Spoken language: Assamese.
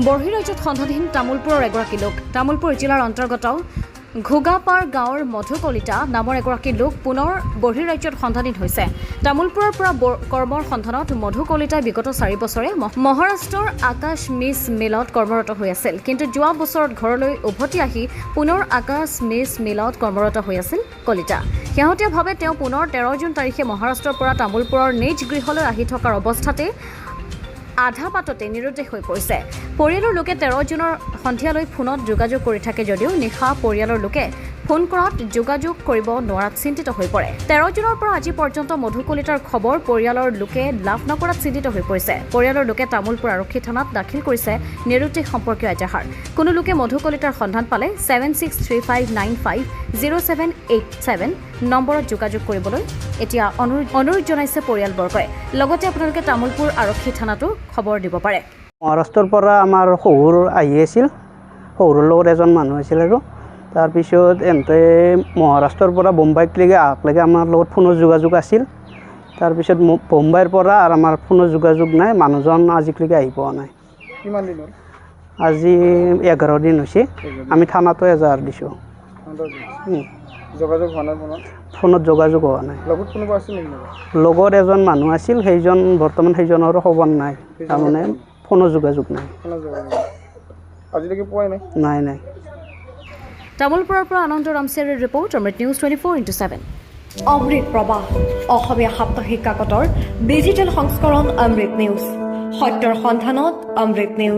বহিৰাজ্যত সন্ধানহীন তামোলপুৰৰ এগৰাকী লোক। তামোলপুৰ জিলাৰ অন্তৰ্গত ঘোগাপাৰ গাঁৱৰ মধু কলিতা নামৰ এগৰাকী লোক পুনৰ বহিৰাজ্যত সন্ধানহীন হৈছে। তামোলপুৰৰ পৰা কৰ্মৰ সন্ধানত মধু কলিতাই বিগত 4 বছৰে মহাৰাষ্ট্ৰৰ আকাশ মিছ মিলত কৰ্মৰত হৈ আছিল। কিন্তু যোৱা বছৰত ঘৰলৈ উভতি আহি পুনৰ আকাশ মিছ মিলত কৰ্মৰত হৈ আছিল কলিতা। শেহতীয়াভাৱে তেওঁ পুনৰ 13 জুন তাৰিখে মহাৰাষ্ট্ৰৰ পৰা তামোলপুৰৰ নিজ গৃহলৈ আহি থকাৰ অৱস্থাতে আধা বাটতে নিৰুদ্দেশ হৈ পৰিছে। পৰিয়ালৰ লোকে 13 জুনৰ সন্ধিয়ালৈ ফোনত যোগাযোগ কৰি থাকে যদিও নিশা পৰিয়ালৰ লোকে ফোন কৰাত যোগাযোগ কৰিব নোৱাৰাত চিন্তিত হৈ পৰে। 13 জুনৰ পৰা আজি পৰ্যন্ত মধু কলিতাৰ খবৰ পৰিয়ালৰ লোকে লাভ নকৰাত চিন্তিত হৈ পৰিছে। পৰিয়ালৰ লোকে তামোলপুৰ আৰক্ষী থানাত দাখিল কৰিছে নিৰুদ্দেশ সম্পৰ্কীয় এজাহাৰ। কোনো লোকে মধু কলিতাৰ সন্ধান পালে 7635950787 নম্বৰত যোগাযোগ কৰিবলৈ এতিয়া অনুৰোধ জনাইছে পৰিয়ালবৰ্গই। লগতে আপোনালোকে তামোলপুৰ আৰক্ষী থানাতো খবৰ দিব পাৰে। মহাৰাষ্ট্ৰৰ পৰা আমাৰ শহুৰ আহি আছিল, শহুৰৰ লগত এজন মানুহ আছিল আৰু তাৰপিছত এনতে মহাৰাষ্ট্ৰৰ পৰা বোম্বাইলৈকে আহকলৈকে আমাৰ লগত ফোনৰ যোগাযোগ আছিল। তাৰপিছত বোম্বাইৰ পৰা আৰু আমাৰ ফোনৰ যোগাযোগ নাই, মানুহজন আজিলৈকে আহি পোৱা নাই। কিমান দিন হ'ল? আজি 11 দিন হৈছে। আমি থানাতো এজাহাৰ দিছোঁ। যোগাযোগ হোৱা নাই ফোনত যোগাযোগ হোৱা নাই। লগত কোনোবা আছিল নেকি? লগত এজন মানুহ আছিল, সেইজন বৰ্তমান সেইজনৰো খবৰ নাই, তাৰমানে ফোনৰ যোগাযোগ নাই। আজিলৈকে পোৱাই নাই? নাই। তামোলপুৰৰ পৰা আনন্দ ৰামচিয়াৰীৰ ৰিপৰ্ট, অমৃত নিউজ 24/7। অমৃত প্ৰবাহ অসমীয়া সাপ্তাহিক কাকতৰ ডিজিটেল সংস্কৰণ অমৃত নিউজ, সত্যৰ সন্ধানত অমৃত নিউজ।